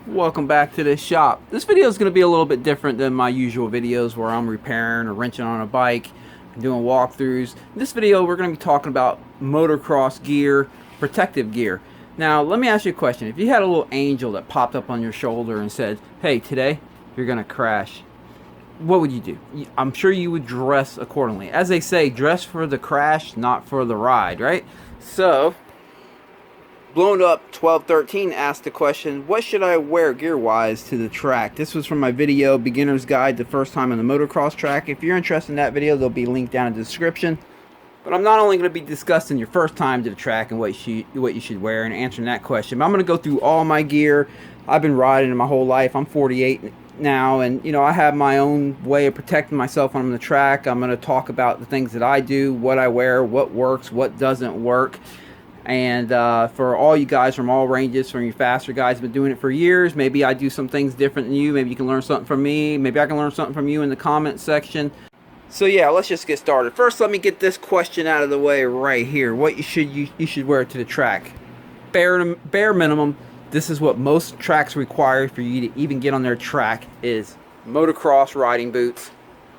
Welcome back to this shop. This video is going to be a little bit different than my usual videos where I'm repairing or wrenching on a bike and doing walkthroughs. In this video we're going to be talking about motocross gear, protective gear. Now let me ask you a question. If you had a little angel that popped up on your shoulder and said, hey, today you're going to crash, what would you do? I'm sure you would dress accordingly. As they say, dress for the crash, not for the ride, right? So Blown Up 1213 asked the question, what should I wear gear-wise to the track? This was from my video, Beginner's Guide to First Time on the Motocross Track. If you're interested in that video, there'll be a link down in the description. But I'm not only going to be discussing your first time to the track and what you should wear and answering that question, but I'm going to go through all my gear. I've been riding my whole life. I'm 48 now, and I have my own way of protecting myself when I'm on the track. I'm going to talk about the things that I do, what I wear, what works, what doesn't work. And for all you guys from all ranges, from your faster guys, been doing it for years. Maybe I do some things different than you. Maybe you can learn something from me. Maybe I can learn something from you in the comment section. So yeah, let's just get started. First, let me get this question out of the way right here. What you should wear to the track? Bare minimum. This is what most tracks require for you to even get on their track is motocross riding boots,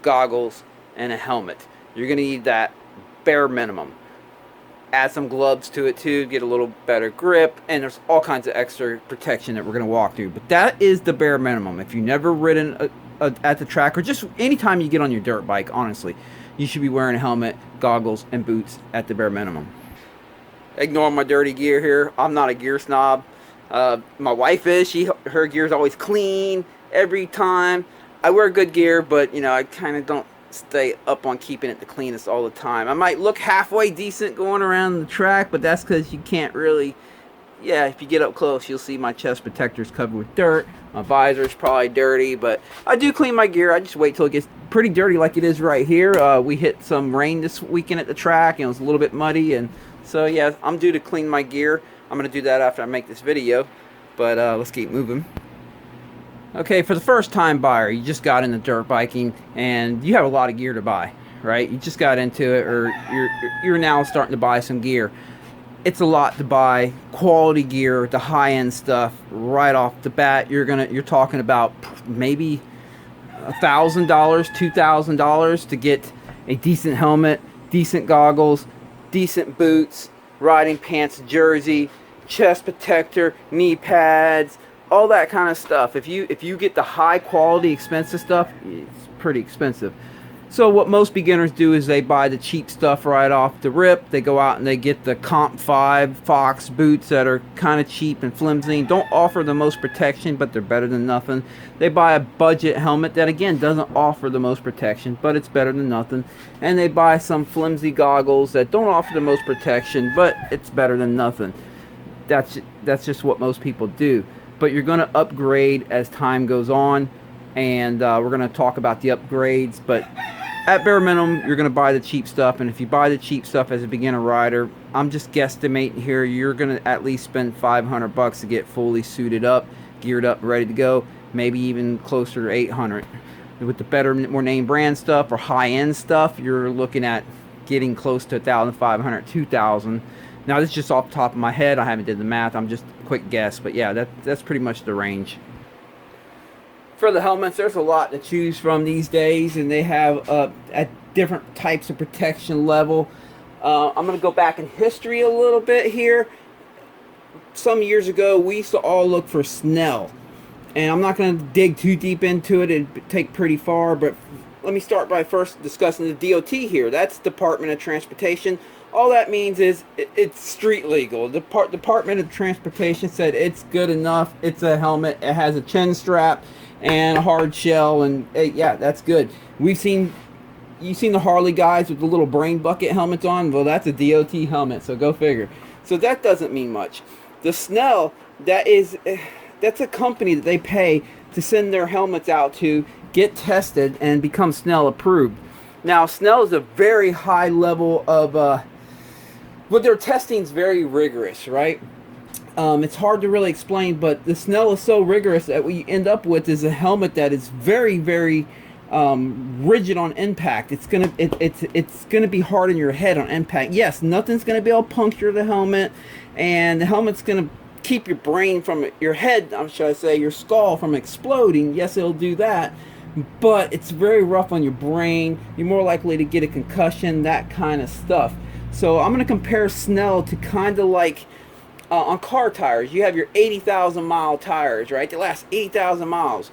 goggles, and a helmet. You're gonna need that bare minimum. Add some gloves to it too, get a little better grip, and there's all kinds of extra protection that we're going to walk through. But that is the bare minimum. If you've never ridden at the track, or just anytime you get on your dirt bike, honestly, you should be wearing a helmet, goggles, and boots at the bare minimum. Ignore my dirty gear here. I'm not a gear snob. My wife is. Her gear is always clean every time. I wear good gear, but I kind of don't stay up on keeping it the cleanest all the time. I might look halfway decent going around the track, but that's because you can't really, if you get up close, you'll see my chest protector is covered with dirt. My visor is probably dirty, but I do clean my gear. I just wait till it gets pretty dirty like it is right here. We hit some rain this weekend at the track, and it was a little bit muddy, and so yeah, I'm due to clean my gear. I'm going to do that after I make this video, but let's keep moving. Okay, for the first time buyer, you just got into dirt biking and you have a lot of gear to buy, right? You just got into it, or you're now starting to buy some gear. It's a lot to buy. Quality gear, the high-end stuff, right off the bat, you're talking about maybe $1,000, $2,000 to get a decent helmet, decent goggles, decent boots, riding pants, jersey, chest protector, knee pads, all that kind of stuff. If you get the high quality expensive stuff, it's pretty expensive. So what most beginners do is they buy the cheap stuff right off the rip. They go out and they get the Comp 5 Fox boots that are kind of cheap and flimsy, don't offer the most protection, but they're better than nothing. They buy a budget helmet that again doesn't offer the most protection, but it's better than nothing. And they buy some flimsy goggles that don't offer the most protection, but it's better than nothing. That's just what most people do. But you're going to upgrade as time goes on, and we're going to talk about the upgrades. But at bare minimum, you're going to buy the cheap stuff, and if you buy the cheap stuff as a beginner rider, I'm just guesstimating here, you're going to at least spend $500 to get fully suited up, geared up, ready to go, maybe even closer to $800. With the better, more name brand stuff or high-end stuff, you're looking at getting close to $1,500, $2,000. Now this is just off the top of my head. I haven't did the math. I'm just a quick guess, but yeah, that's pretty much the range. For the helmets, there's a lot to choose from these days, and they have at different types of protection level. I'm going to go back in history a little bit here. Some years ago, we used to all look for Snell, and I'm not going to dig too deep into it. It'd take pretty far, but let me start by first discussing the DOT here. That's Department of Transportation. All that means is it's street legal. The Department of Transportation said it's good enough. It's a helmet. It has a chin strap and a hard shell, and yeah, that's good. You've seen the Harley guys with the little brain bucket helmets on. Well, that's a DOT helmet, so go figure. So that doesn't mean much. The Snell, that's a company that they pay to send their helmets out to get tested and become Snell approved. Now, Snell is a very high level of but their testing is very rigorous, right? It's hard to really explain, but the Snell is so rigorous that what you end up with is a helmet that is very, very rigid on impact. It's gonna be hard on your head on impact. Yes, nothing's gonna be able to puncture the helmet, and the helmet's gonna keep your brain from your head, should I say, your skull from exploding. Yes, it'll do that, but it's very rough on your brain. You're more likely to get a concussion, that kind of stuff. So I'm going to compare Snell to kind of like on car tires. You have your 80,000 mile tires, right? They last 80,000 miles,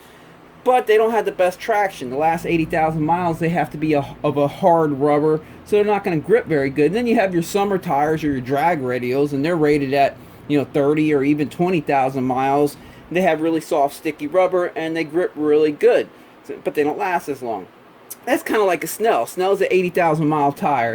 but they don't have the best traction. The last 80,000 miles, they have to be of a hard rubber, so they're not going to grip very good. And then you have your summer tires or your drag radials, and they're rated at 30 or even 20,000 miles. They have really soft, sticky rubber, and they grip really good, but they don't last as long. That's kind of like a Snell. Snell's an 80,000 mile tire.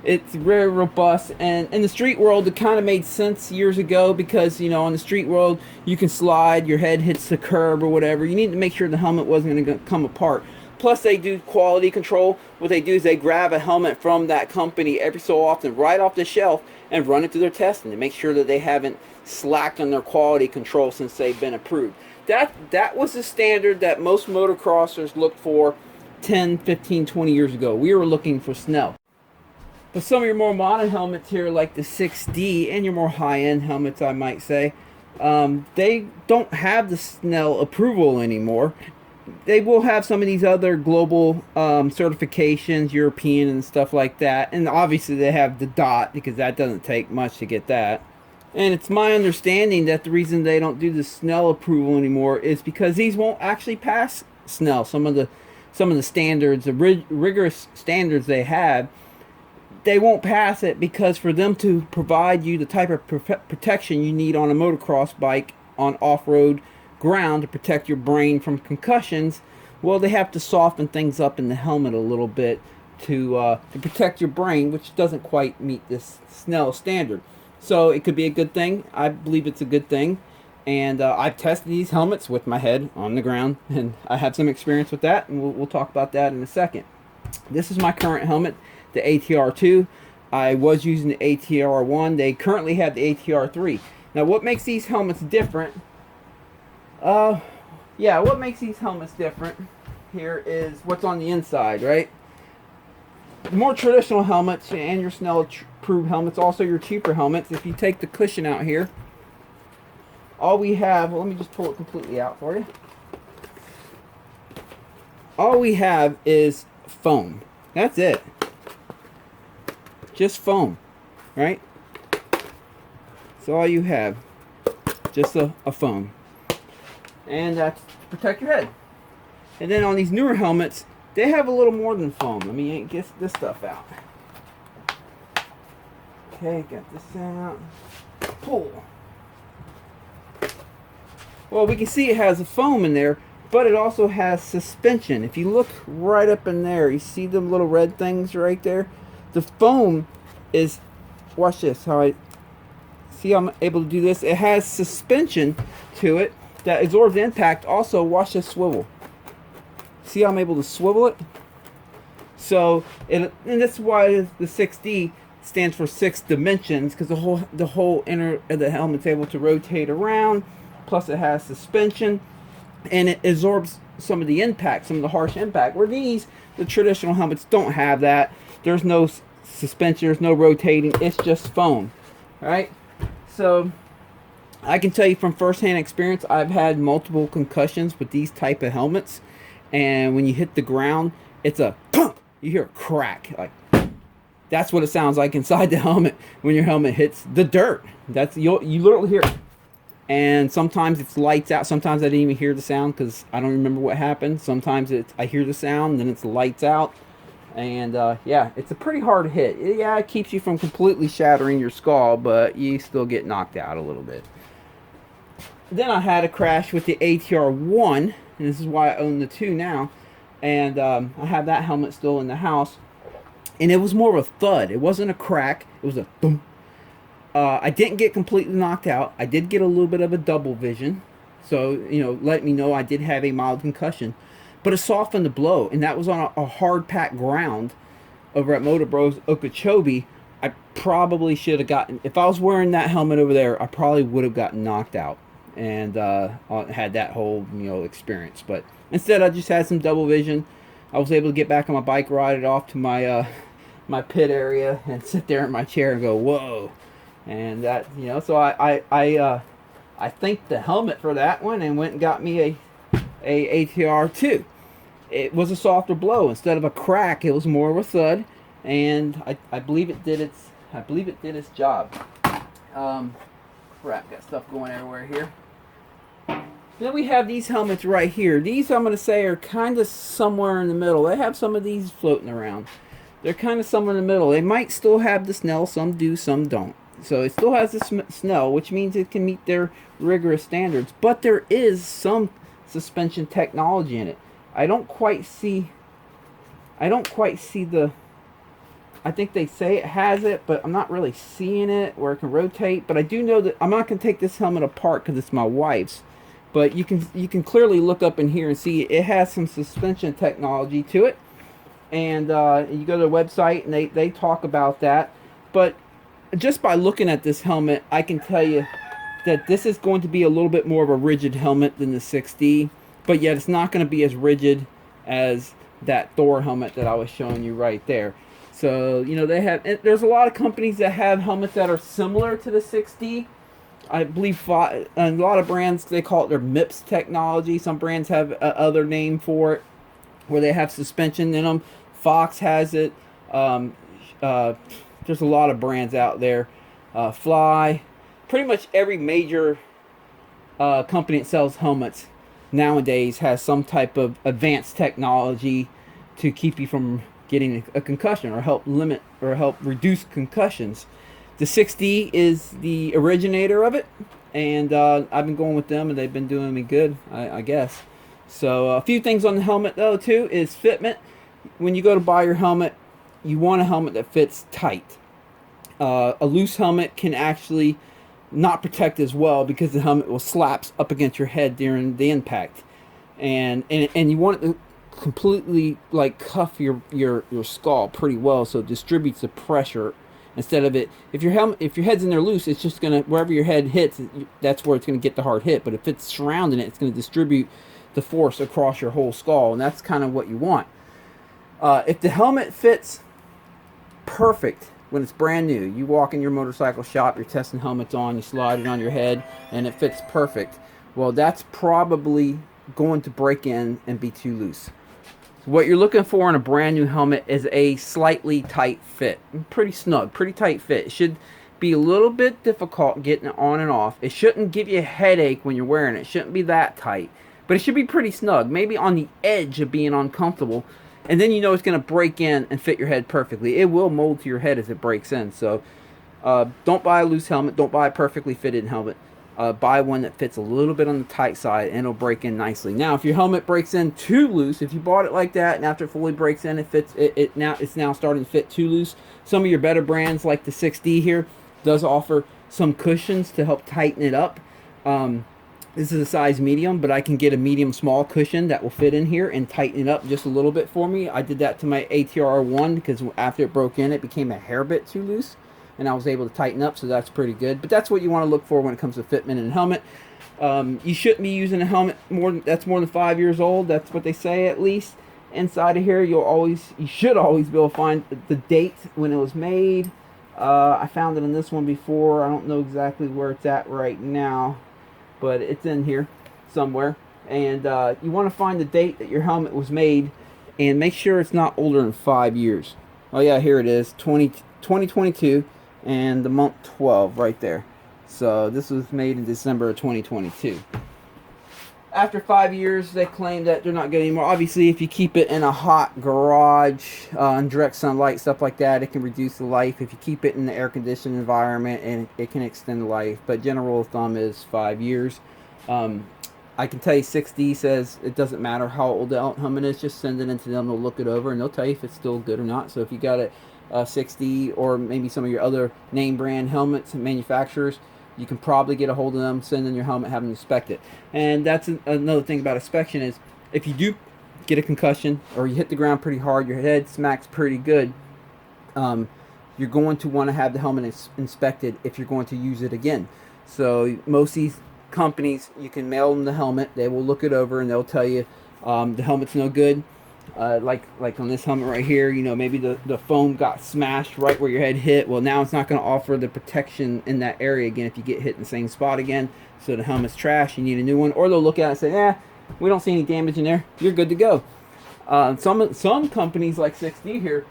It's very robust, and in the street world it kind of made sense years ago, because in the street world you can slide, your head hits the curb or whatever. You need to make sure the helmet wasn't going to come apart. Plus, they do quality control. What they do is they grab a helmet from that company every so often right off the shelf and run it through their testing to make sure that they haven't slacked on their quality control since they've been approved. That was the standard that most motocrossers looked for 10, 15, 20 years ago. We were looking for Snell. But some of your more modern helmets here, like the 6D, and your more high-end helmets, I might say, they don't have the Snell approval anymore. They will have some of these other global certifications, European and stuff like that. And obviously they have the DOT, because that doesn't take much to get that. And it's my understanding that the reason they don't do the Snell approval anymore is because these won't actually pass Snell. Some of the standards, the rigorous standards they have, they won't pass it, because for them to provide you the type of protection you need on a motocross bike on off-road ground to protect your brain from concussions, well, they have to soften things up in the helmet a little bit to protect your brain, which doesn't quite meet this Snell standard. So it could be a good thing. I believe it's a good thing. And I've tested these helmets with my head on the ground, and I have some experience with that, and we'll talk about that in a second. This is my current helmet, the ATR2. I was using the ATR1. They currently have the ATR3. Now, what makes these helmets different? What makes these helmets different here is what's on the inside, right? The more traditional helmets and your Snell-approved helmets, also your cheaper helmets, if you take the cushion out here, all we have, well, let me just pull it completely out for you. All we have is foam. That's it. Just foam, right? That's all you have. Just a foam. And that's to protect your head. And then on these newer helmets, they have a little more than foam. Let me get this stuff out. Okay, got this out. Pull. Well, we can see it has a foam in there, but it also has suspension. If you look right up in there, you see them little red things right there? The foam is, watch this, how I see I'm able to do this. It has suspension to it that absorbs the impact. Also, watch this swivel. See how I'm able to swivel it? So, and that's why the 6D stands for 6 dimensions, because the whole inner of the helmet's able to rotate around. Plus, it has suspension, and it absorbs some of the impact, some of the harsh impact. Where the traditional helmets don't have that. There's no suspension, there's no rotating. It's just foam, right? So, I can tell you from first-hand experience, I've had multiple concussions with these type of helmets, and when you hit the ground, it's a pump. You hear a crack, like that's what it sounds like inside the helmet when your helmet hits the dirt. You literally hear it. And sometimes it's lights out. Sometimes I didn't even hear the sound because I don't remember what happened. Sometimes I hear the sound, then it's lights out. And yeah, it's a pretty hard hit. Yeah, it keeps you from completely shattering your skull, but you still get knocked out a little bit. Then I had a crash with the ATR1, and this is why I own the 2 now. And I have that helmet still in the house. And it was more of a thud. It wasn't a crack. It was a thump. I didn't get completely knocked out. I did get a little bit of a double vision. So, let me know I did have a mild concussion. But it softened the blow. And that was on a hard-packed ground over at Motor Bros Okeechobee. I probably should have gotten... If I was wearing that helmet over there, I probably would have gotten knocked out. And had that whole, experience. But instead, I just had some double vision. I was able to get back on my bike, ride it off to my my pit area, and sit there in my chair and go, whoa. And that, you know, so I thanked the helmet for that one and went and got me a ATR 2. It was a softer blow. Instead of a crack, it was more of a thud, and I believe it did its job. Crap, got stuff going everywhere here. Then we have these helmets right here. These, I'm going to say, are kind of somewhere in the middle. They have some of these floating around. They're kind of somewhere in the middle. They might still have the Snell. Some do, some don't. So it still has the Snell, which means it can meet their rigorous standards. But there is some suspension technology in it. I don't quite see the... I think they say it has it, but I'm not really seeing it where it can rotate. But I do know that I'm not going to take this helmet apart because it's my wife's. But you can clearly look up in here and see it has some suspension technology to it. And you go to the website and they talk about that. But just by looking at this helmet, I can tell you that this is going to be a little bit more of a rigid helmet than the 6D. But yet it's not going to be as rigid as that Thor helmet that I was showing you right there. So, you know, there's a lot of companies that have helmets that are similar to the 6D. I believe a lot of brands, they call it their MIPS technology. Some brands have other name for it, where they have suspension in them. Fox has it. There's a lot of brands out there. Fly. Pretty much every major company that sells helmets nowadays has some type of advanced technology to keep you from getting a concussion or help limit or help reduce concussions. The 6D is the originator of it, and I've been going with them, and they've been doing me good, I guess. So a few things on the helmet, though, too, is fitment. When you go to buy your helmet, you want a helmet that fits tight. A loose helmet can actually not protect as well because the helmet will slaps up against your head during the impact. And you want it to completely, like, cuff your skull pretty well so it distributes the pressure. Instead of it, if your head's in there loose, it's just gonna, wherever your head hits, that's where it's gonna get the hard hit. But if it's surrounding it, it's gonna distribute the force across your whole skull, and that's kind of what you want. If the helmet fits perfect when it's brand new, you walk in your motorcycle shop, you're testing helmets on, you slide it on your head, and it fits perfect. Well, that's probably going to break in and be too loose. What you're looking for in a brand new helmet is a slightly tight fit. Pretty snug, pretty tight fit. It should be a little bit difficult getting it on and off. It shouldn't give you a headache when you're wearing it. It shouldn't be that tight. But it should be pretty snug, maybe on the edge of being uncomfortable. And then you know it's going to break in and fit your head perfectly. It will mold to your head as it breaks in. So don't buy a loose helmet. Don't buy a perfectly fitted helmet. Buy one that fits a little bit on the tight side and it'll break in nicely. Now, if your helmet breaks in too loose, if you bought it like that and after it fully breaks in, it's now starting to fit too loose. Some of your better brands like the 6D here does offer some cushions to help tighten it up. This is a size medium, but I can get a medium small cushion that will fit in here and tighten it up just a little bit for me. I did that to my ATR 1 because after it broke in, it became a hair bit too loose. And I was able to tighten up, so that's pretty good. But that's what you want to look for when it comes to fitment and helmet. You shouldn't be using a helmet that's more than 5 years old. That's what they say, at least. Inside of here, you should always be able to find the date when it was made. I found it in this one before. I don't know exactly where it's at right now, but it's in here somewhere. And you want to find the date that your helmet was made, and make sure it's not older than 5 years. Oh yeah, here it is, 2022. And the month 12 right there. So this was made in December of 2022. After 5 years, they claim that they're not good anymore. Obviously, if you keep it in a hot garage, in direct sunlight, stuff like that, it can reduce the life. If you keep it in the air-conditioned environment, and it can extend the life. But general rule of thumb is 5 years. I can tell you 6D says it doesn't matter how old the helmet is. Just send it into them. They'll look it over, and they'll tell you if it's still good or not. So if you got a 6D or maybe some of your other name brand helmets and manufacturers, you can probably get a hold of them, send in your helmet, have them inspect it. And that's another thing about inspection is if you do get a concussion or you hit the ground pretty hard, your head smacks pretty good, you're going to want to have the helmet inspected if you're going to use it again. So most of these companies, you can mail them the helmet, they will look it over and they'll tell you the helmet's no good. Like on this helmet right here, you know, maybe the foam got smashed right where your head hit. Well, now it's not going to offer the protection in that area again if you get hit in the same spot again. So the helmet's trash. You need a new one. Or they'll look at it and say, "Yeah, we don't see any damage in there. You're good to go." Some companies like 6D here,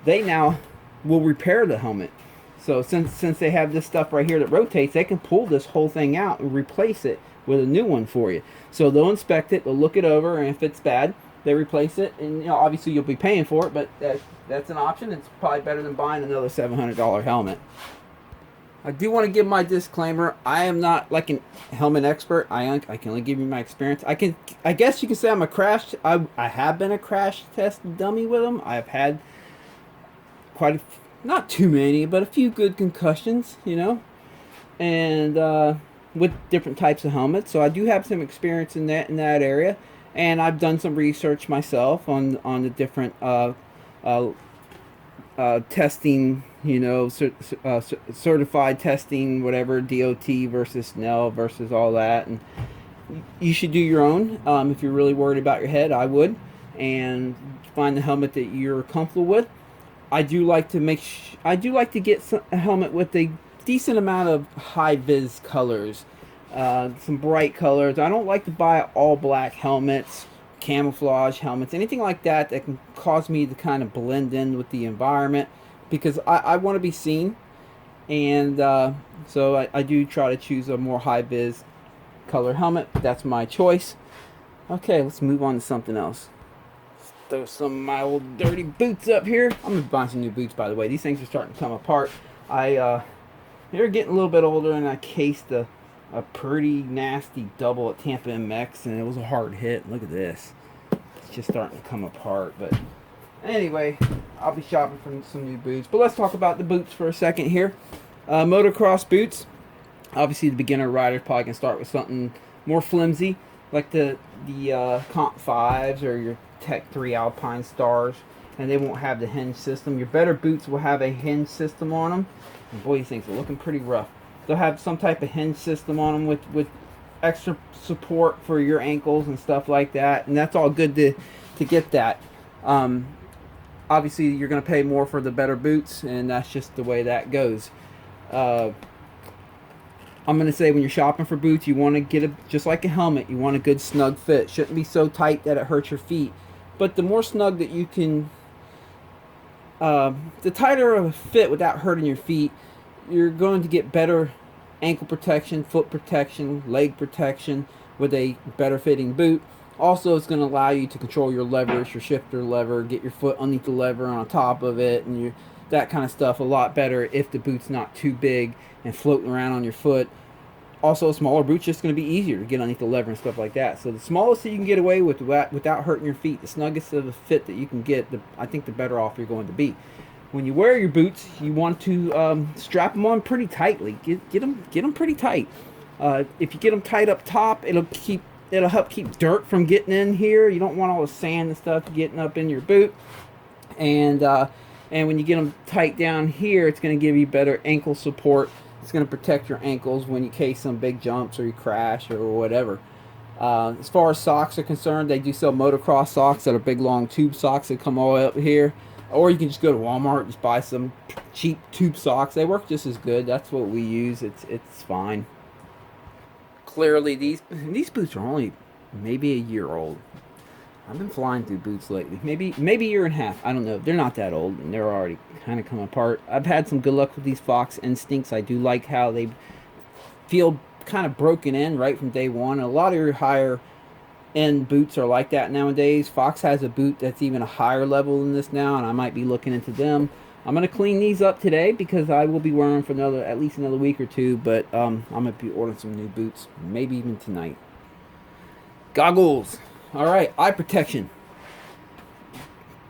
they now will repair the helmet. So since they have this stuff right here that rotates, they can pull this whole thing out and replace it with a new one for you. So they'll inspect it, they'll look it over, and if it's bad, they replace it. And you know, obviously you'll be paying for it, but that's an option. It's probably better than buying another $700 helmet. I do want to give my disclaimer. I am not like a helmet expert. I can only give you my experience. I guess you could say I'm a crash. I have been a crash test dummy with them. I've had quite a, not too many, but a few good concussions, you know, and with different types of helmets. So I do have some experience in that area, and I've done some research myself on the different testing, you know, certified testing, whatever, DOT versus SNEL versus all that. And you should do your own if you're really worried about your head. I would, and find the helmet that you're comfortable with. I do like to get a helmet with a decent amount of high vis colors, some bright colors. I don't like to buy all black helmets, camouflage helmets, anything like that that can cause me to kind of blend in with the environment, because I want to be seen. And so I do try to choose a more high vis color helmet. That's my choice. Okay, let's move on to something else. Throw some of my old dirty boots up here. I'm gonna buy some new boots, by the way. These things are starting to come apart. They're getting a little bit older, and I cased a pretty nasty double at Tampa MX, and it was a hard hit. Look at this. It's just starting to come apart. But anyway, I'll be shopping for some new boots. But let's talk about the boots for a second here. Motocross boots. Obviously, the beginner rider probably can start with something more flimsy, like the Comp 5s or your Tech 3 Alpine Stars, and they won't have the hinge system. Your better boots will have a hinge system on them, and boy, these things are looking pretty rough. They'll have some type of hinge system on them with extra support for your ankles and stuff like that, and that's all good to get that. Obviously, you're going to pay more for the better boots, and that's just the way that goes. I'm going to say, when you're shopping for boots, you want to get just like a helmet, you want a good snug fit. Shouldn't be so tight that it hurts your feet. But the more snug that you can, the tighter of a fit without hurting your feet, you're going to get better ankle protection, foot protection, leg protection with a better fitting boot. Also, it's going to allow you to control your levers, your shifter lever, get your foot underneath the lever on top of it, and that kind of stuff a lot better if the boot's not too big and floating around on your foot. Also, a smaller boot's just going to be easier to get underneath the lever and stuff like that. So the smallest that you can get away with without hurting your feet, the snuggest of the fit that you can get, I think the better off you're going to be. When you wear your boots, you want to strap them on pretty tightly. Get them pretty tight. If you get them tight up top, it'll help keep dirt from getting in here. You don't want all the sand and stuff getting up in your boot. And when you get them tight down here, it's going to give you better ankle support. It's going to protect your ankles when you case some big jumps or you crash or whatever. As far as socks are concerned, they do sell motocross socks that are big long tube socks that come all the way up here. Or you can just go to Walmart and just buy some cheap tube socks. They work just as good. That's what we use. It's fine. Clearly, these boots are only maybe a year old. I've been flying through boots lately. Maybe a year and a half. I don't know. They're not that old, and they're already kind of come apart. I've had some good luck with these Fox Instincts. I do like how they feel kind of broken in right from day one. A lot of your higher end boots are like that nowadays. Fox has a boot that's even a higher level than this now, and I might be looking into them. I'm going to clean these up today because I will be wearing them for at least another week or two, but I'm going to be ordering some new boots, maybe even tonight. Goggles. All right, eye protection.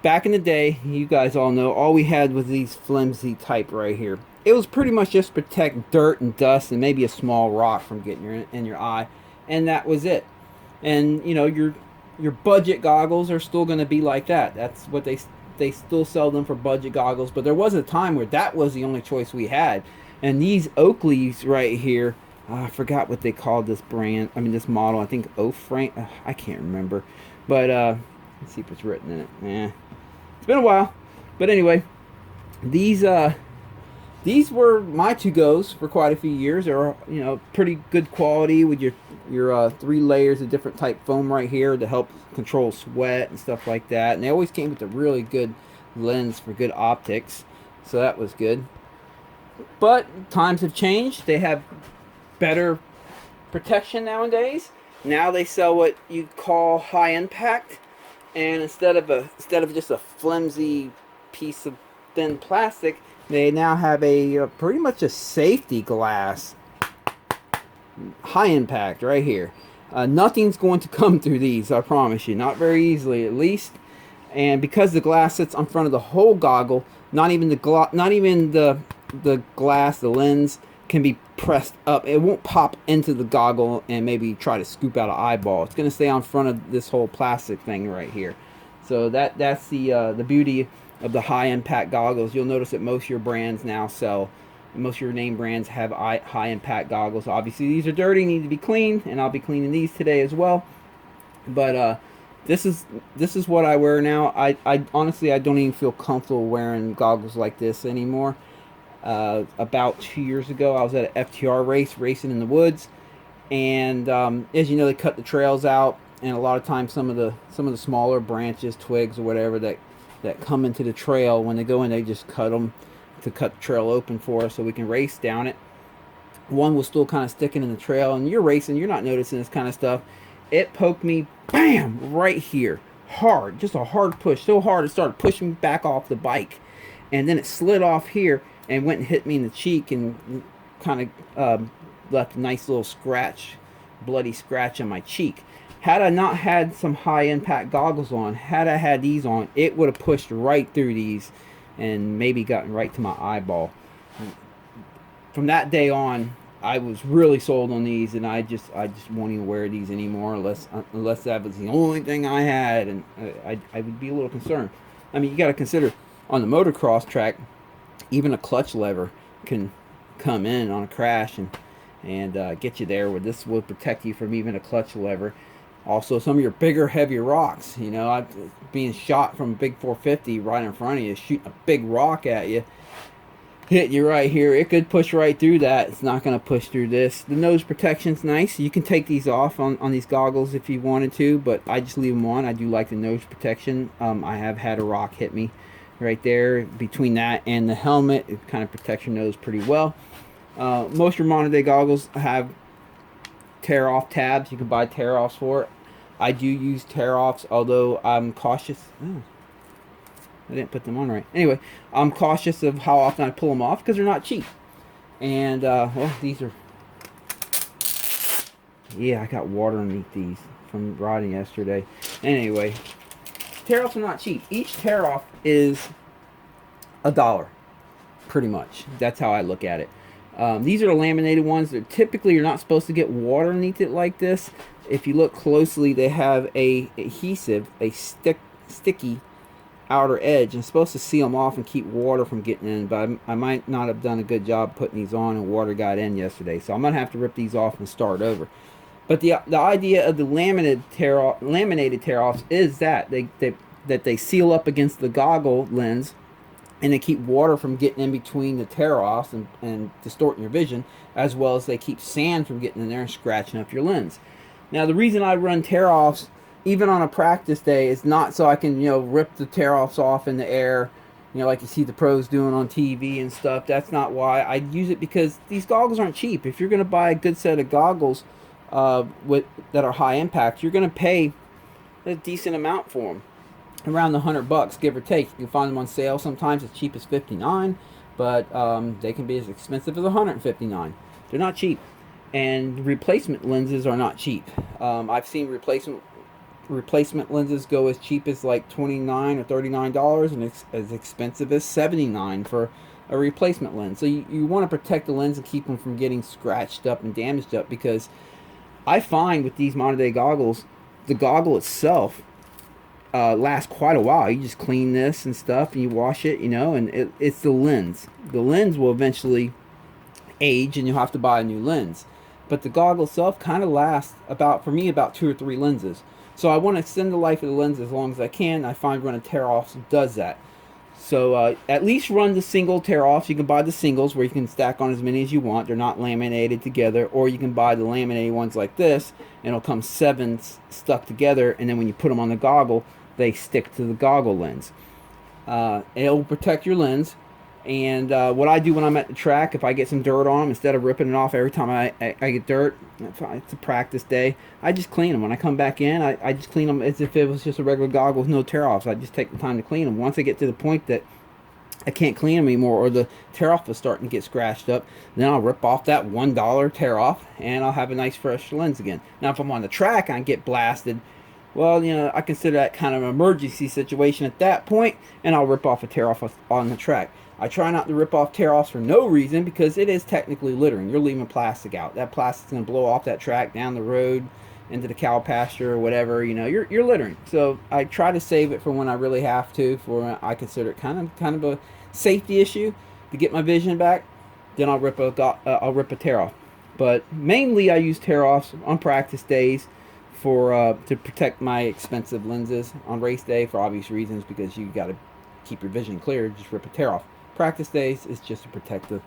Back in the day, you guys all know, all we had was these flimsy type right here. It was pretty much just protect dirt and dust and maybe a small rock from getting in your eye, and that was it. And you know, your budget goggles are still going to be like that. That's what they still sell them for budget goggles. But there was a time where that was the only choice we had. And these Oakleys right here, I forgot what they called this brand. I mean, this model. I think O-Frame. I can't remember. But Let's see if it's written in it. It's been a while. But anyway, these were my to-goes for quite a few years. They're, you know, pretty good quality with your 3 layers of different type foam right here to help control sweat and stuff like that. And they always came with a really good lens for good optics, so that was good. But times have changed. They have better protection nowadays. Now they sell what you call high impact, and instead of just a flimsy piece of thin plastic, they now have a pretty much a safety glass. High impact right here. Nothing's going to come through these, I promise you. Not very easily, at least. And because the glass sits in front of the whole goggle, not even the glass, the lens can be pressed up. It won't pop into the goggle and maybe try to scoop out an eyeball. It's going to stay on front of this whole plastic thing right here. So that's the beauty of the high impact goggles. You'll notice that most of your brands now sell, most of your name brands have high impact goggles. Obviously these are dirty, need to be cleaned, and I'll be cleaning these today as well. But this is what I wear now. I honestly, I don't even feel comfortable wearing goggles like this anymore. About 2 years ago, I was at an FTR race, racing in the woods, and as you know, they cut the trails out, and a lot of times some of the smaller branches, twigs, or whatever that come into the trail, when they go in, they just cut them to cut the trail open for us so we can race down it. One was still kind of sticking in the trail, and you're racing, you're not noticing this kind of stuff. It poked me, bam, right here, hard, just a hard push, so hard it started pushing me back off the bike, and then it slid off here and went and hit me in the cheek and kind of left a nice little scratch, bloody scratch on my cheek. Had I not had some high impact goggles on, had I had these on, it would have pushed right through these and maybe gotten right to my eyeball. From that day on, I was really sold on these, and I just won't even wear these anymore unless that was the only thing I had, and I would be a little concerned. I mean, you got to consider on the motocross track, even a clutch lever can come in on a crash and get you there. Where this will protect you from even a clutch lever. Also, some of your bigger, heavier rocks. You know, being shot from a big 450 right in front of you, shooting a big rock at you, hit you right here. It could push right through that. It's not going to push through this. The nose protection's nice. You can take these off on these goggles if you wanted to, but I just leave them on. I do like the nose protection. I have had a rock hit me right there. Between that and the helmet, it kind of protects your nose pretty well. Most of your modern day goggles have tear off tabs. You can buy tear offs for it. I do use tear offs, although I'm cautious. I didn't put them on right. Anyway, I'm cautious of how often I pull them off because they're not cheap. And well, these are, yeah, I got water underneath these from riding yesterday. Anyway, tear offs are not cheap. Each tear off is $1, pretty much. That's how I look at it. These are the laminated ones. They're typically, you're not supposed to get water underneath it like this. If you look closely, they have a adhesive, a sticky outer edge, and it's supposed to seal them off and keep water from getting in, but I might not have done a good job putting these on, and water got in yesterday, so I'm gonna have to rip these off and start over. But the idea of the laminated tear offs is that they seal up against the goggle lens, and they keep water from getting in between the tear offs and distorting your vision, as well as they keep sand from getting in there and scratching up your lens. Now, the reason I run tear offs even on a practice day is not so I can, you know, rip the tear offs off in the air, you know, like you see the pros doing on TV and stuff. That's not why. I use it because these goggles aren't cheap. If you're going to buy a good set of goggles that are high impact, you're going to pay a decent amount for them, around the $100, give or take. You can find them on sale sometimes as cheap as $59, but they can be as expensive as $159. They're not cheap, and replacement lenses are not cheap. I've seen replacement lenses go as cheap as like $29 or $39, and it's as expensive as $79 for a replacement lens. So you want to protect the lens and keep them from getting scratched up and damaged up, because I find with these modern day goggles, the goggle itself lasts quite a while. You just clean this and stuff and you wash it, you know, and it's the lens. The lens will eventually age and you'll have to buy a new lens. But the goggle itself kind of lasts about, for me, about 2 or 3 lenses. So I want to extend the life of the lens as long as I can. I find running tear-offs does that. So at least run the single tear-offs. You can buy the singles where you can stack on as many as you want. They're not laminated together. Or you can buy the laminated ones like this, and it'll come 7 stuck together, and then when you put them on the goggle, they stick to the goggle lens. It'll protect your lens. And what I do when I'm at the track, if I get some dirt on them, instead of ripping it off every time I get dirt, it's a practice day, I just clean them. When I come back in, I just clean them as if it was just a regular goggle with no tear-offs. I just take the time to clean them. Once I get to the point that I can't clean them anymore, or the tear-off is starting to get scratched up, then I'll rip off that $1 tear-off, and I'll have a nice fresh lens again. Now, if I'm on the track and I get blasted, well, you know, I consider that kind of an emergency situation at that point, and I'll rip off a tear-off on the track. I try not to rip off tear-offs for no reason, because it is technically littering. You're leaving plastic out. That plastic's going to blow off that track, down the road, into the cow pasture or whatever. You know, you're littering. So I try to save it for when I really have to, for when I consider it kind of a safety issue to get my vision back. Then I'll rip a tear-off. But mainly I use tear-offs on practice days for to protect my expensive lenses. On race day, for obvious reasons, because you got to keep your vision clear, just rip a tear-off. Practice days is just to protect the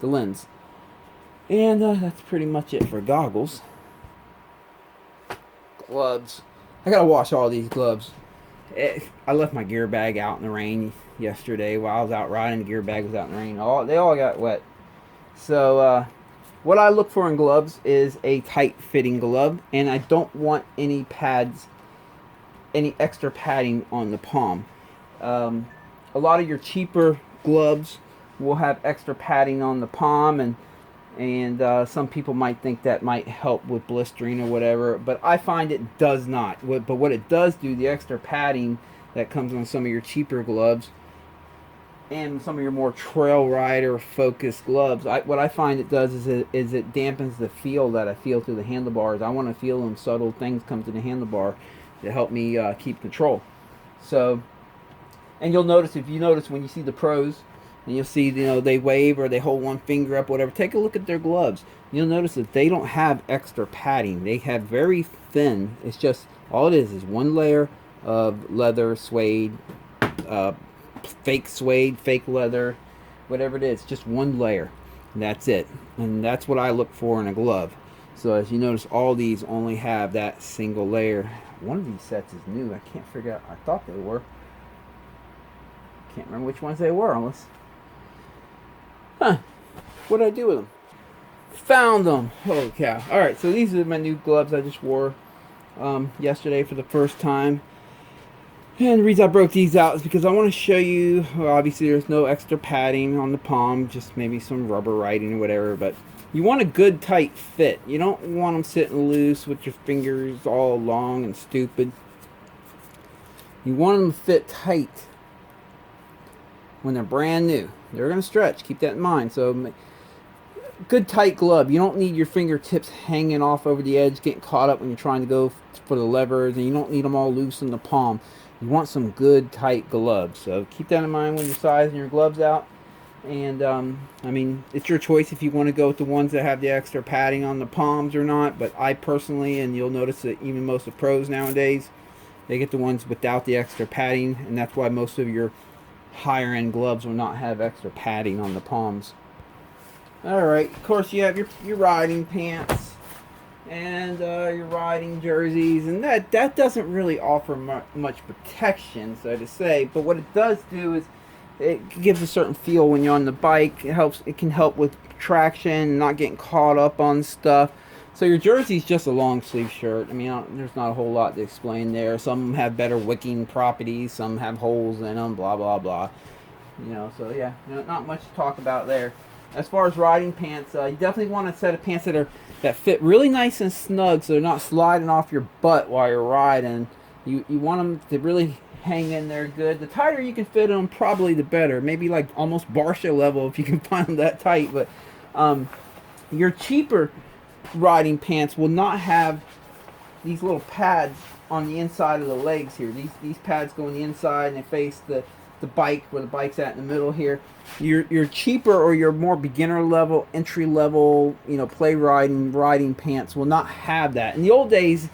lens. And that's pretty much it for goggles. Gloves. I gotta wash all these gloves. I left my gear bag out in the rain yesterday while I was out riding. The gear bag was out in the rain. They all got wet. So what I look for in gloves is a tight fitting glove, and I don't want any pads, any extra padding on the palm. A lot of your cheaper gloves will have extra padding on the palm, and some people might think that might help with blistering or whatever, but I find it does not. But what it does do, the extra padding that comes on some of your cheaper gloves and some of your more trail rider focused gloves, what I find it does is it dampens the feel that I feel through the handlebars. I want to feel them subtle things come to the handlebar to help me keep control. So, and you'll notice, if you notice when you see the pros, and you'll see, you know, they wave or they hold one finger up, whatever, take a look at their gloves. You'll notice that they don't have extra padding. They have very thin, it's just, all it is one layer of leather, suede, fake suede, fake leather, whatever it is, just one layer. And that's it. And that's what I look for in a glove. So as you notice, all these only have that single layer. One of these sets is new. I can't figure out, I thought they were. Can't remember which ones they were, unless... What did I do with them? Found them. Holy cow. Alright, so these are my new gloves I just wore yesterday for the first time. And the reason I broke these out is because I want to show you, well, obviously there's no extra padding on the palm, just maybe some rubber writing or whatever, but you want a good tight fit. You don't want them sitting loose with your fingers all long and stupid. You want them to fit tight when they're brand new. They're going to stretch. Keep that in mind. So, good tight glove. You don't need your fingertips hanging off over the edge, getting caught up when you're trying to go for the levers, and you don't need them all loose in the palm. You want some good tight gloves. So, keep that in mind when you're sizing your gloves out. And, I mean, it's your choice if you want to go with the ones that have the extra padding on the palms or not. But I personally, and you'll notice that even most of the pros nowadays, they get the ones without the extra padding, and that's why most of your higher end gloves will not have extra padding on the palms. Alright, of course you have your riding pants and your riding jerseys, and that doesn't really offer much protection, so to say, but what it does do is it gives a certain feel when you're on the bike. It can help with traction, not getting caught up on stuff. So your jersey's just a long sleeve shirt. I mean, there's not a whole lot to explain there. Some have better wicking properties, some have holes in them, blah, blah, blah. You know, so yeah, not much to talk about there. As far as riding pants, you definitely want a set of pants that fit really nice and snug, so they're not sliding off your butt while you're riding. You want them to really hang in there good. The tighter you can fit them, probably the better. Maybe like almost Barsha level if you can find them that tight. But your cheaper riding pants will not have these little pads on the inside of the legs here. These pads go on the inside and they face the bike, where the bike's at in the middle here. Your cheaper or your more beginner level, entry level, play riding pants will not have that. In the old days,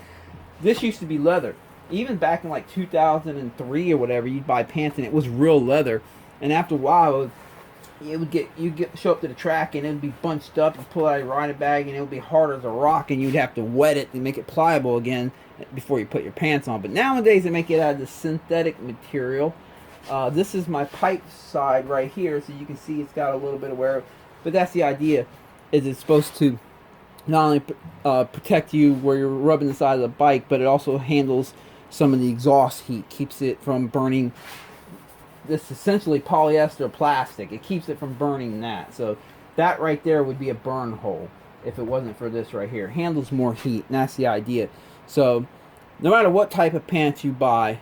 This used to be leather. Even back in like 2003 or whatever, you'd buy pants and it was real leather. And after a while, you'd show up to the track and it would be bunched up. You pull out your riding bag and it would be hard as a rock, and you'd have to wet it to make it pliable again before you put your pants on. But nowadays they make it out of the synthetic material. This is my pipe side right here, so you can see it's got a little bit of wear. But that's the idea, is it's supposed to not only protect you where you're rubbing the side of the bike, but it also handles some of the exhaust heat, keeps it from burning. This essentially polyester plastic. It keeps it from burning that. So that right there would be a burn hole if it wasn't for this right here. It handles more heat, and that's the idea. So no matter what type of pants you buy,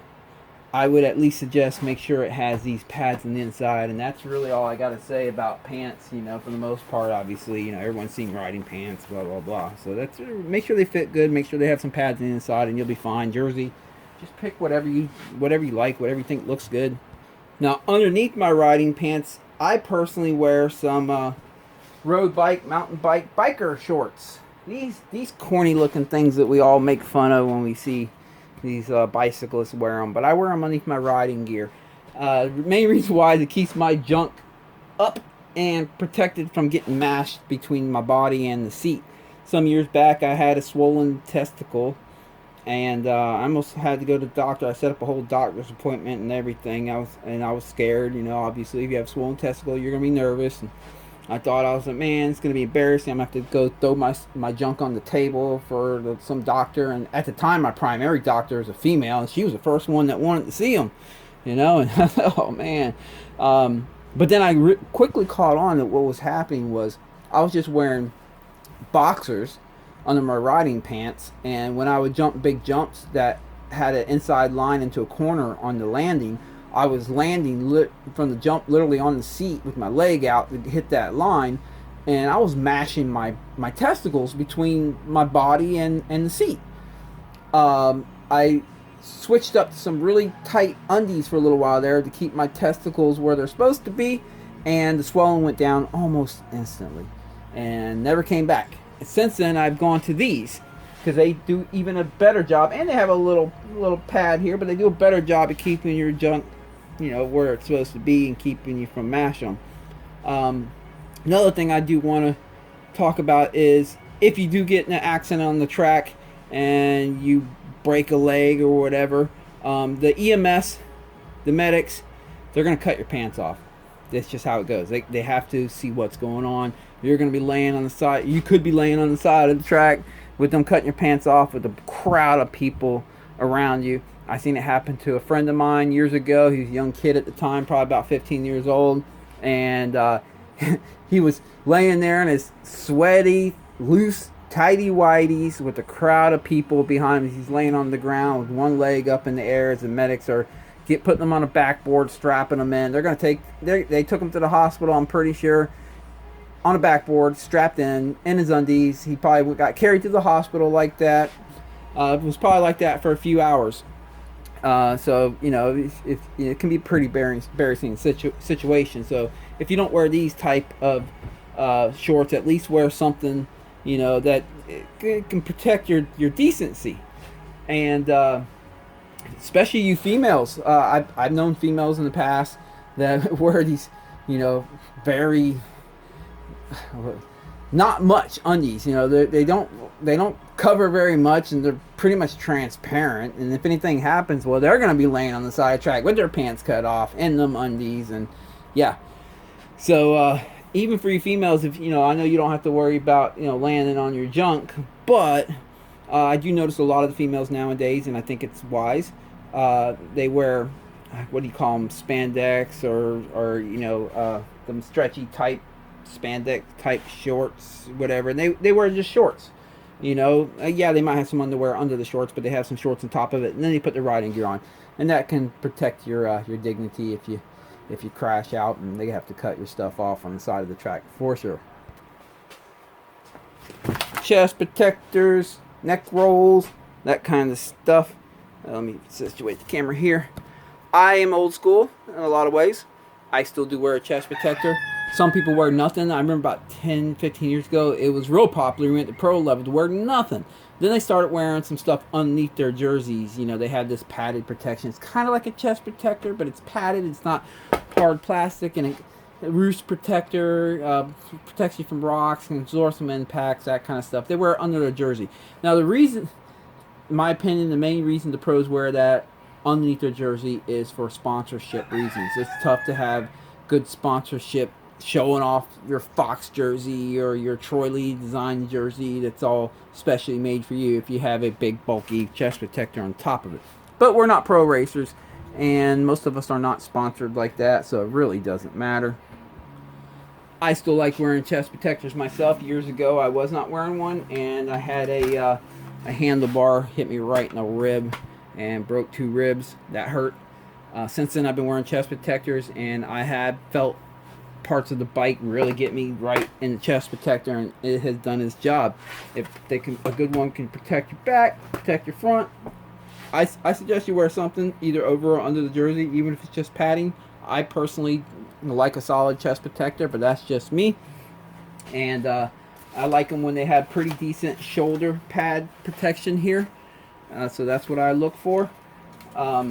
I would at least suggest make sure it has these pads on the inside. And that's really all I got to say about pants, you know, for the most part. Obviously, you know, everyone's seen riding pants, blah blah blah. So that's, make sure they fit good, make sure they have some pads on the inside, and you'll be fine. Jersey, just pick whatever you like, whatever you think looks good. Now, underneath my riding pants, I personally wear some road bike, mountain bike, biker shorts. These corny looking things that we all make fun of when we see these bicyclists wear them, but I wear them underneath my riding gear. The main reason why is it keeps my junk up and protected from getting mashed between my body and the seat. Some years back, I had a swollen testicle, and I almost had to go to the doctor. I set up a whole doctor's appointment and everything. I was scared. You know, obviously, if you have a swollen testicle, you're gonna be nervous. And I thought, I was like, man, it's gonna be embarrassing. I'm gonna have to go throw my junk on the table for some doctor. And at the time, my primary doctor was a female, and she was the first one that wanted to see him. You know, and I thought, oh man. But then I quickly caught on that what was happening was I was just wearing boxers under my riding pants, and when I would jump big jumps that had an inside line into a corner on the landing, I was landing from the jump literally on the seat with my leg out to hit that line, and I was mashing my testicles between my body and the seat. I switched up to some really tight undies for a little while there to keep my testicles where they're supposed to be, and the swelling went down almost instantly and never came back. And since then, I've gone to these because they do even a better job, and they have a little pad here, but they do a better job of keeping your junk, you know, where it's supposed to be and keeping you from mashing them. Another thing I do want to talk about is if you do get in an accident on the track and you break a leg or whatever, the EMS, the medics, they're going to cut your pants off. That's just how it goes. They have to see what's going on. You're going to be laying on the side. You could be laying on the side of the track with them cutting your pants off with a crowd of people around you. I seen it happen to a friend of mine years ago. He was a young kid at the time, probably about 15 years old. And he was laying there in his sweaty, loose, tighty-whities with a crowd of people behind him. He's laying on the ground with one leg up in the air as the medics are putting them on a backboard, strapping them in. They're going to they took him to the hospital, I'm pretty sure, on a backboard, strapped in his undies. He probably got carried to the hospital like that. It was probably like that for a few hours. So, you know, it can be a pretty embarrassing situation. So if you don't wear these type of shorts, at least wear something, you know, that can protect your decency. And especially you females. I've known females in the past that wear these, you know, very not much undies. You know, they don't cover very much, and they're pretty much transparent. And if anything happens, well, they're going to be laying on the side of the track with their pants cut off and them undies. And yeah, so even for you females, if you know, I know you don't have to worry about, you know, landing on your junk, but I do notice a lot of the females nowadays, and I think it's wise. They wear, what do you call them, spandex or you know, them stretchy type spandex type shorts, whatever. And they wear just shorts. You know, yeah, they might have some underwear under the shorts, but they have some shorts on top of it, and then they put their riding gear on, and that can protect your dignity if you crash out and they have to cut your stuff off on the side of the track for sure. Chest protectors, neck rolls, that kind of stuff. Let me situate the camera here. I am old school in a lot of ways. I still do wear a chest protector. Some people wear nothing. I remember about 10, 15 years ago, it was real popular. We went to pro level to wear nothing. Then they started wearing some stuff underneath their jerseys. You know, they had this padded protection. It's kind of like a chest protector, but it's padded. It's not hard plastic, and a roost protector protects you from rocks and absorbs some impacts, that kind of stuff. They wear it under their jersey. Now, the reason, in my opinion, the main reason the pros wear that underneath their jersey is for sponsorship reasons. It's tough to have good sponsorship showing off your Fox jersey or your Troy Lee design jersey that's all specially made for you if you have a big bulky chest protector on top of it. But we're not pro racers, and most of us are not sponsored like that, so it really doesn't matter. I still like wearing chest protectors myself. Years ago I was not wearing one, and I had a handlebar hit me right in the rib and broke 2 ribs. That hurt. Since then I've been wearing chest protectors, and I have felt parts of the bike really get me right in the chest protector, and it has done its job. If they can, a good one can protect your back, protect your front. I suggest you wear something either over or under the jersey, even if it's just padding. I personally like a solid chest protector, but that's just me. And I like them when they have pretty decent shoulder pad protection here. So that's what I look for. I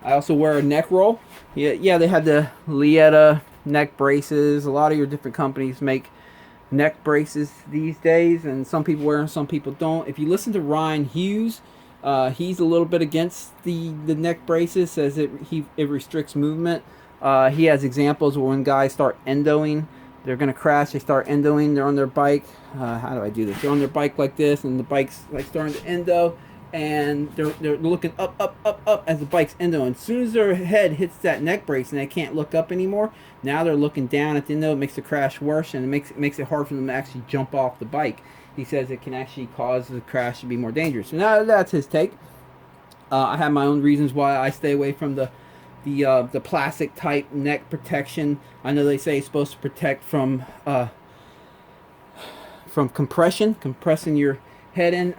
also wear a neck roll. Yeah, they had the Lieta neck braces. A lot of your different companies make neck braces these days, and some people wear them, some people don't. If you listen to Ryan Hughes, he's a little bit against the neck braces, says it restricts movement. He has examples where when guys start endoing, they're going to crash, they start endoing, they're on their bike. How do I do this? They're on their bike like this, and the bike's like starting to endo, and they're looking up as the bike's endoing. As soon as their head hits that neck brace and they can't look up anymore, now they're looking down at the endo. It makes the crash worse, and it makes it hard for them to actually jump off the bike. He says it can actually cause the crash to be more dangerous. So now that's his take. I have my own reasons why I stay away from the plastic type neck protection. I know they say it's supposed to protect from compressing your head in.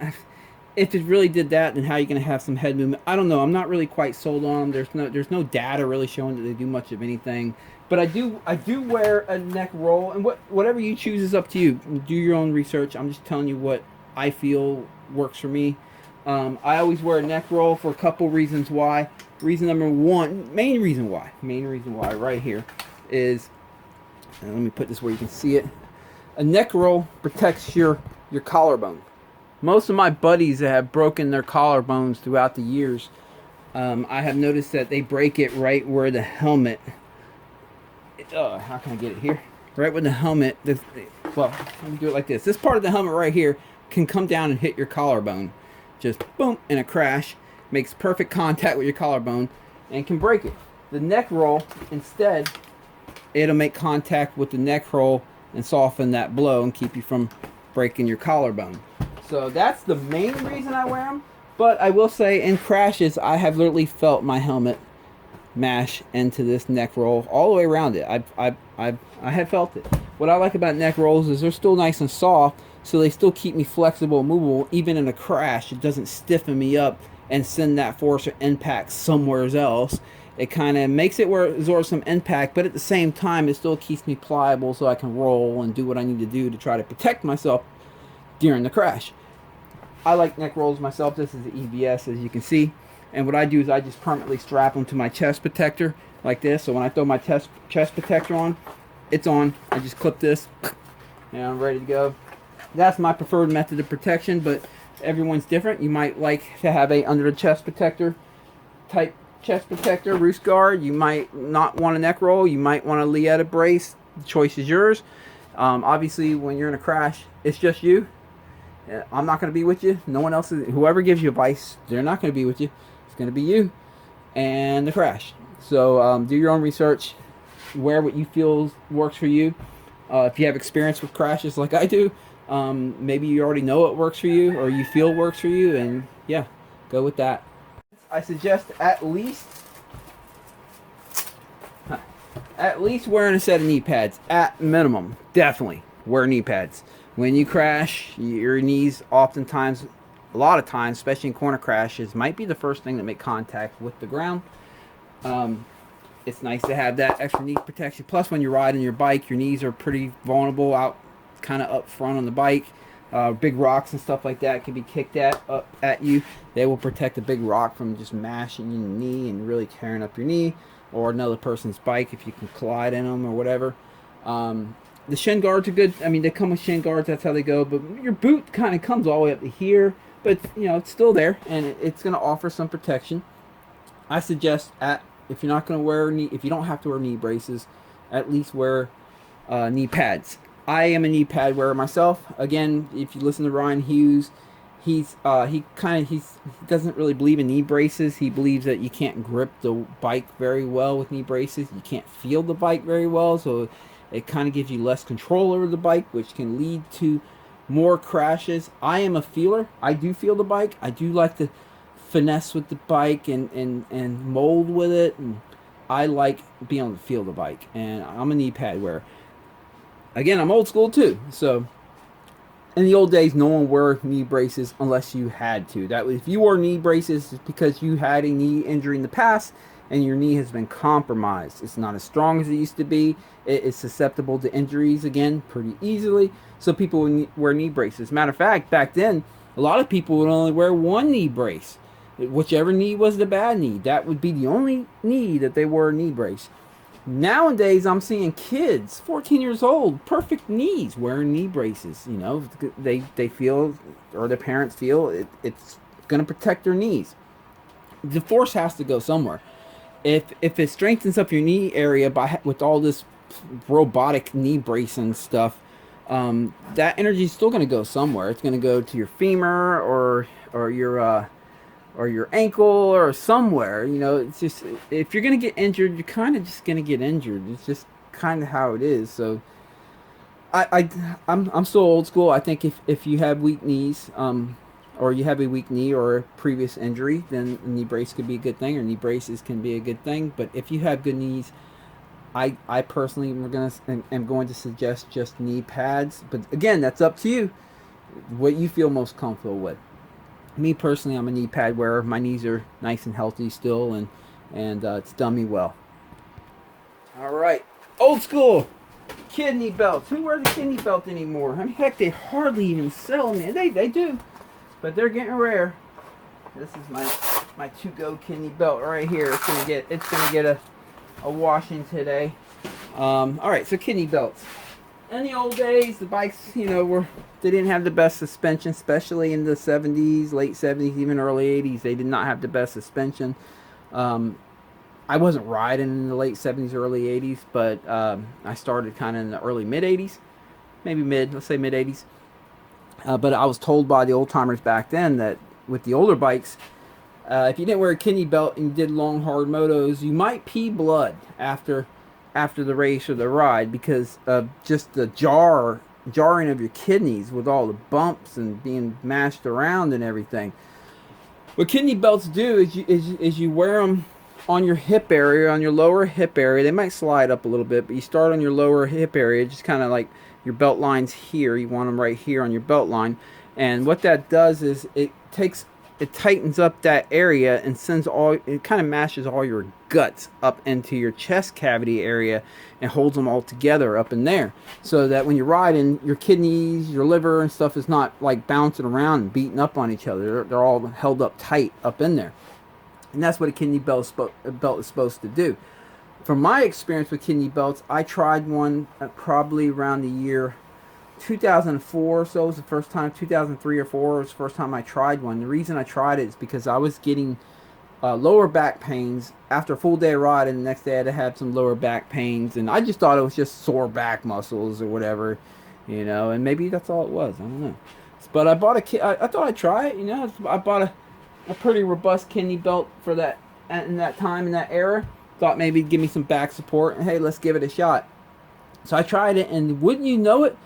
If it really did that, then how are you going to have some head movement? I don't know. I'm not really quite sold on them. There's no data really showing that they do much of anything. But I do wear a neck roll, and whatever you choose is up to you. Do your own research. I'm just telling you what I feel works for me. I always wear a neck roll for a couple reasons why. Reason number one, main reason why right here is, and let me put this where you can see it. A neck roll protects your collarbone. Most of my buddies that have broken their collarbones throughout the years, I have noticed that they break it right where the helmet. How can I get it here? Right where the helmet. Well, let me do it like this. This part of the helmet right here can come down and hit your collarbone. Just boom, in a crash, makes perfect contact with your collarbone and can break it. The neck roll, instead, it'll make contact with the neck roll and soften that blow and keep you from breaking your collarbone. So that's the main reason I wear them. But I will say, in crashes, I have literally felt my helmet mash into this neck roll all the way around it. I have felt it. What I like about neck rolls is they're still nice and soft, so they still keep me flexible and movable. Even in a crash, it doesn't stiffen me up and send that force or impact somewhere else. It kind of makes it where it absorbs some impact, but at the same time, it still keeps me pliable so I can roll and do what I need to do to try to protect myself during the crash. I like neck rolls myself. This is the EVS, as you can see. And what I do is I just permanently strap them to my chest protector like this. So when I throw my chest protector on, it's on. I just clip this and I'm ready to go. That's my preferred method of protection, but everyone's different. You might like to have a under the chest protector type chest protector, roost guard. You might not want a neck roll. You might want a Lieta brace. The choice is yours. Obviously, when you're in a crash, it's just you. I'm not going to be with you. No one else is. Whoever gives you advice, they're not going to be with you. It's going to be you and the crash. So do your own research. Wear what you feel works for you. If you have experience with crashes like I do, maybe you already know what works for you or you feel works for you, and yeah, go with that. I suggest at least wearing a set of knee pads. At minimum, definitely wear knee pads. When you crash, your knees oftentimes, a lot of times, especially in corner crashes, might be the first thing that make contact with the ground. It's nice to have that extra knee protection. Plus, when you're riding your bike, your knees are pretty vulnerable out kind of up front on the bike. Big rocks and stuff like that can be kicked up at you. They will protect a big rock from just mashing your knee and really tearing up your knee, or another person's bike if you can collide in them or whatever. The shin guards are good. I mean, they come with shin guards. That's how they go. But your boot kind of comes all the way up to here, but it's still there, and it's going to offer some protection. I suggest if you're not going to wear if you don't have to wear knee braces, at least wear knee pads. I am a knee pad wearer myself. Again, if you listen to Ryan Hughes, he doesn't really believe in knee braces. He believes that you can't grip the bike very well with knee braces. You can't feel the bike very well, so it kind of gives you less control over the bike, which can lead to more crashes. I am a feeler. I do feel the bike. I do like to finesse with the bike and mold with it, and I like being able to feel the bike, and I'm a knee pad wearer. Again, I'm old school too, so in the old days, no one wore knee braces unless you had to. That if you wore knee braces, it's because you had a knee injury in the past and your knee has been compromised. It's not as strong as it used to be. It is susceptible to injuries again pretty easily, so people would wear knee braces. Matter of fact, back then, a lot of people would only wear one knee brace. Whichever knee was the bad knee, that would be the only knee that they wore a knee brace. Nowadays, I'm seeing kids, 14 years old, perfect knees, wearing knee braces. They feel, or their parents feel, it's going to protect their knees. The force has to go somewhere. If it strengthens up your knee area with all this robotic knee bracing stuff, that energy is still going to go somewhere. It's going to go to your femur or your ankle or somewhere. It's just, if you're gonna get injured, you're kind of just gonna get injured. It's just kind of how it is. So I'm still old school. I think if you have weak knees, or you have a weak knee or a previous injury, then a knee brace could be a good thing, or knee braces can be a good thing. But if you have good knees, I personally am going to suggest just knee pads. But again, that's up to you, what you feel most comfortable with. Me personally, I'm a knee pad wearer. My knees are nice and healthy still, and it's done me well. All right, old school kidney belts. Who wears a kidney belt anymore? I mean, heck, they hardly even sell them. They do, but they're getting rare. This is my to-go kidney belt right here. It's gonna get a washing today. All right, so kidney belts. In the old days, the bikes, they didn't have the best suspension, especially in the 70s, late 70s, even early 80s. They did not have the best suspension. I wasn't riding in the late 70s, early 80s, but I started kind of in the early mid 80s, let's say mid 80s. But I was told by the old timers back then that with the older bikes, if you didn't wear a kidney belt and you did long, hard motos, you might pee blood after the race or the ride, because of just the jarring of your kidneys with all the bumps and being mashed around and everything. What kidney belts do is you wear them on your hip area, on your lower hip area. They might slide up a little bit, but you start on your lower hip area, just kind of like your belt line's here. You want them right here on your belt line. And what that does is it tightens up that area and it kind of mashes all your guts up into your chest cavity area and holds them all together up in there, so that when you're riding, your kidneys, your liver and stuff is not like bouncing around and beating up on each other. They're all held up tight up in there. And that's what a kidney belt is supposed to do. From my experience with kidney belts, I tried one probably around the year 2004, so it was the first time. 2003 or 4 was the first time I tried one. The reason I tried it is because I was getting lower back pains after a full day ride, and the next day I had to have some lower back pains, and I just thought it was just sore back muscles or whatever, and maybe that's all it was. I don't know. But I bought I thought I'd try it. I bought a pretty robust kidney belt for that in that time, in that era. Thought maybe it'd give me some back support, and hey, let's give it a shot. So I tried it, and wouldn't you know it,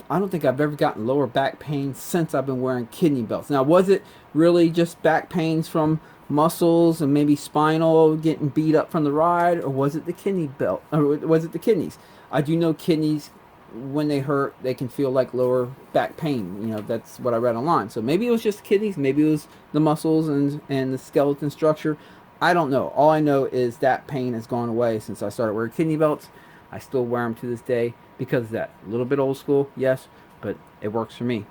I don't think I've ever gotten lower back pain since I've been wearing kidney belts. Now, was it really just back pains from muscles and maybe spinal getting beat up from the ride, or was it the kidney belt, or was it the kidneys? I do know kidneys, when they hurt, they can feel like lower back pain. That's what I read online. So maybe it was just kidneys, maybe it was the muscles and the skeleton structure. I don't know. All I know is that pain has gone away since I started wearing kidney belts. I still wear them to this day because of that. A little bit old school, yes, but it works for me.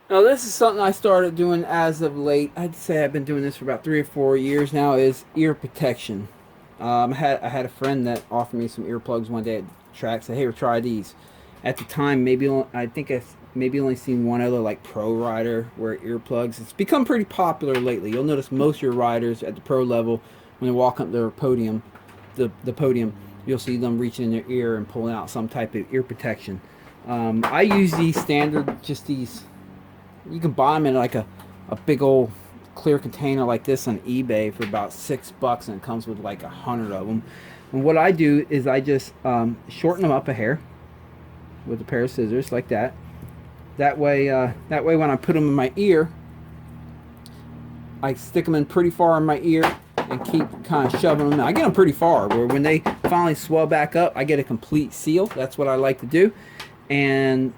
Now this is something I started doing as of late. I'd say I've been doing this for about 3 or 4 years now. Is ear protection. I had a friend that offered me some earplugs one day at the track. Said, "Hey, try these." At the time, I think I maybe only seen one other like pro rider wear earplugs. It's become pretty popular lately. You'll notice most of your riders at the pro level, when they walk up their podium, the podium, you'll see them reaching in their ear and pulling out some type of ear protection. I use these standard, just these. You can buy them in like a big old clear container like this on eBay for about $6, and it comes with like 100 of them. And what I do is I just shorten them up a hair with a pair of scissors like that. That way when I put them in my ear, I stick them in pretty far in my ear and keep kind of shoving them in. I get them pretty far where when they finally swell back up, I get a complete seal. That's what I like to do. And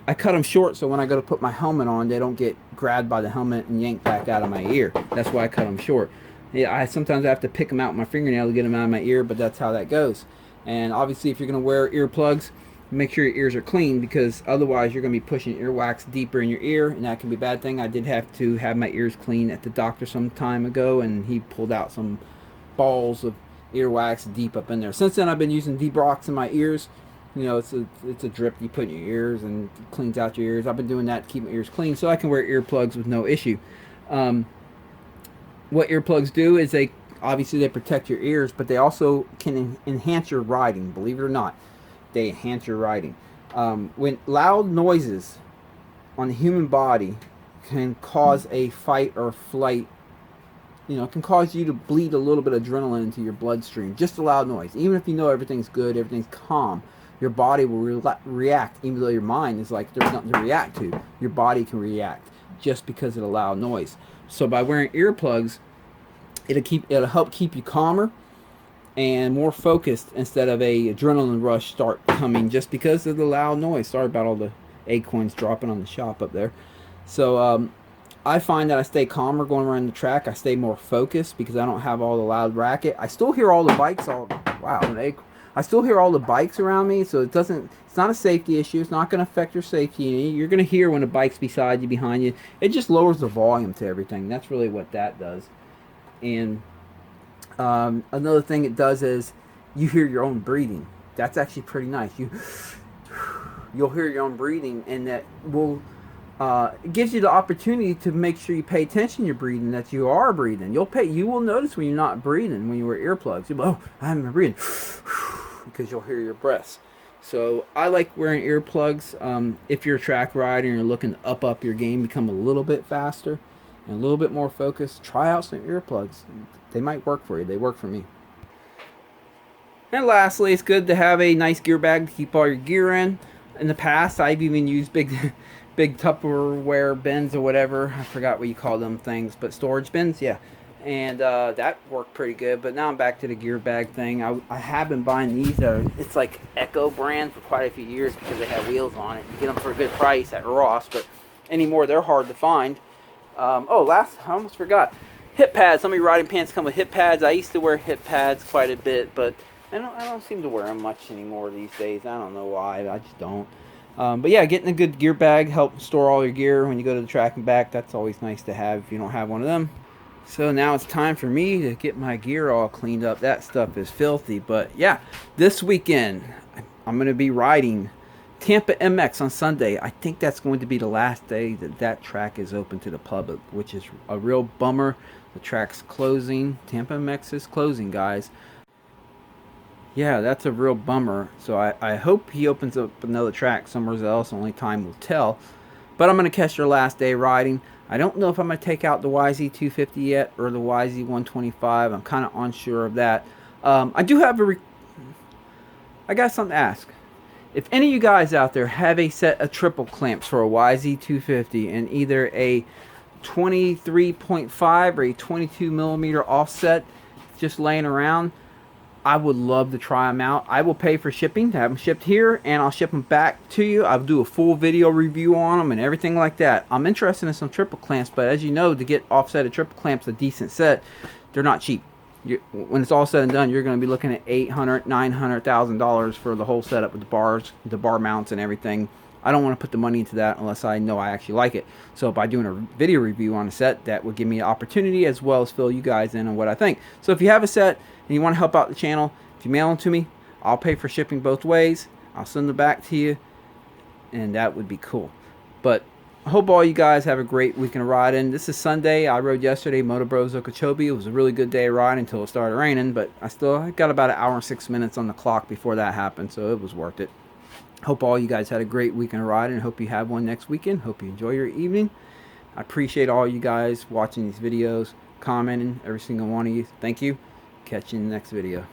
I cut them short so when I go to put my helmet on, they don't get grabbed by the helmet and yanked back out of my ear. That's why I cut them short. Yeah, sometimes I have to pick them out with my fingernail to get them out of my ear, but that's how that goes. And obviously, if you're going to wear earplugs, make sure your ears are clean, because otherwise you're going to be pushing earwax deeper in your ear, and that can be a bad thing. I did have to have my ears clean at the doctor some time ago, and he pulled out some balls of earwax deep up in there. Since then, I've been using Debrox in my ears. You know, it's a drip you put in your ears and it cleans out your ears. I've been doing that to keep my ears clean so I can wear earplugs with no issue. What earplugs do is obviously they protect your ears, but they also can enhance your riding. Believe it or not, they enhance your riding. When loud noises on the human body can cause a fight or flight, you know, it can cause you to bleed a little bit of adrenaline into your bloodstream. Just a loud noise. Even if you know everything's good, everything's calm, your body will react. Even though your mind is like there's nothing to react to, your body can react just because of the loud noise. So by wearing earplugs, it'll help keep you calmer and more focused instead of a adrenaline rush start coming just because of the loud noise. Sorry about all the acorns dropping on the shop up there. So I find that I stay calmer going around the track. I stay more focused because I don't have all the loud racket. I still hear all the bikes. I still hear all the bikes around me, so it's not a safety issue. It's not going to affect your safety. You're going to hear when a bike's beside you, behind you. It just lowers the volume to everything. That's really what that does. And another thing it does is you hear your own breathing. That's actually pretty nice. You'll hear your own breathing, and that will it gives you the opportunity to make sure you pay attention to your breathing, that you are breathing. You will notice when you're not breathing when you wear earplugs. You'll go, oh, I haven't been breathing, because you'll hear your breaths. So I like wearing earplugs. If you're a track rider and you're looking to up your game, become a little bit faster and a little bit more focused, try out some earplugs. They might work for you. They work for me. And lastly, it's good to have a nice gear bag to keep all your gear in. In the past, I've even used big Tupperware bins or whatever. I forgot what you call them things, but storage bins, yeah. And that worked pretty good. But now I'm back to the gear bag thing. I have been buying these. It's like Echo brand for quite a few years because they have wheels on it. You get them for a good price at Ross, but anymore they're hard to find. I almost forgot. Hip pads. Some of your riding pants come with hip pads. I used to wear hip pads quite a bit, but I don't seem to wear them much anymore these days. I don't know why. I just don't. But yeah, getting a good gear bag helps store all your gear when you go to the track and back. That's always nice to have if you don't have one of them. So now it's time for me to get my gear all cleaned up. That stuff is filthy. But yeah, this weekend I'm going to be riding Tampa MX on Sunday. I think that's going to be the last day that track is open to the public, which is a real bummer. The track's closing. Tampa MX is closing, guys. Yeah, that's a real bummer. So I hope he opens up another track somewhere else. Only time will tell. But I'm going to catch their last day riding. I don't know if I'm going to take out the YZ250 yet or the YZ125. I'm kind of unsure of that. I do have I got something to ask. If any of you guys out there have a set of triple clamps for a YZ250 and either a 23.5 or a 22 millimeter offset just laying around, I would love to try them out. I will pay for shipping to have them shipped here, and I'll ship them back to you. I'll do a full video review on them and everything like that. I'm interested in some triple clamps, but as you know, to get offsetted triple clamps, a decent set, they're not cheap. When it's all said and done, you're going to be looking at $800,000, $900,000 for the whole setup with the bars, the bar mounts and everything, I don't want to put the money into that unless I know I actually like it. So by doing a video review on a set, that would give me an opportunity as well as fill you guys in on what I think. So if you have a set and you want to help out the channel, if you mail them to me, I'll pay for shipping both ways. I'll send them back to you, and that would be cool. But I hope all you guys have a great weekend of riding. This is Sunday. I rode yesterday, Moto Bros Okeechobee. It was a really good day of riding until it started raining, but I got about an hour and 6 minutes on the clock before that happened, so it was worth it. Hope all you guys had a great weekend of riding. Hope you have one next weekend. Hope you enjoy your evening. I appreciate all you guys watching these videos, commenting, every single one of you. Thank you. Catch you in the next video.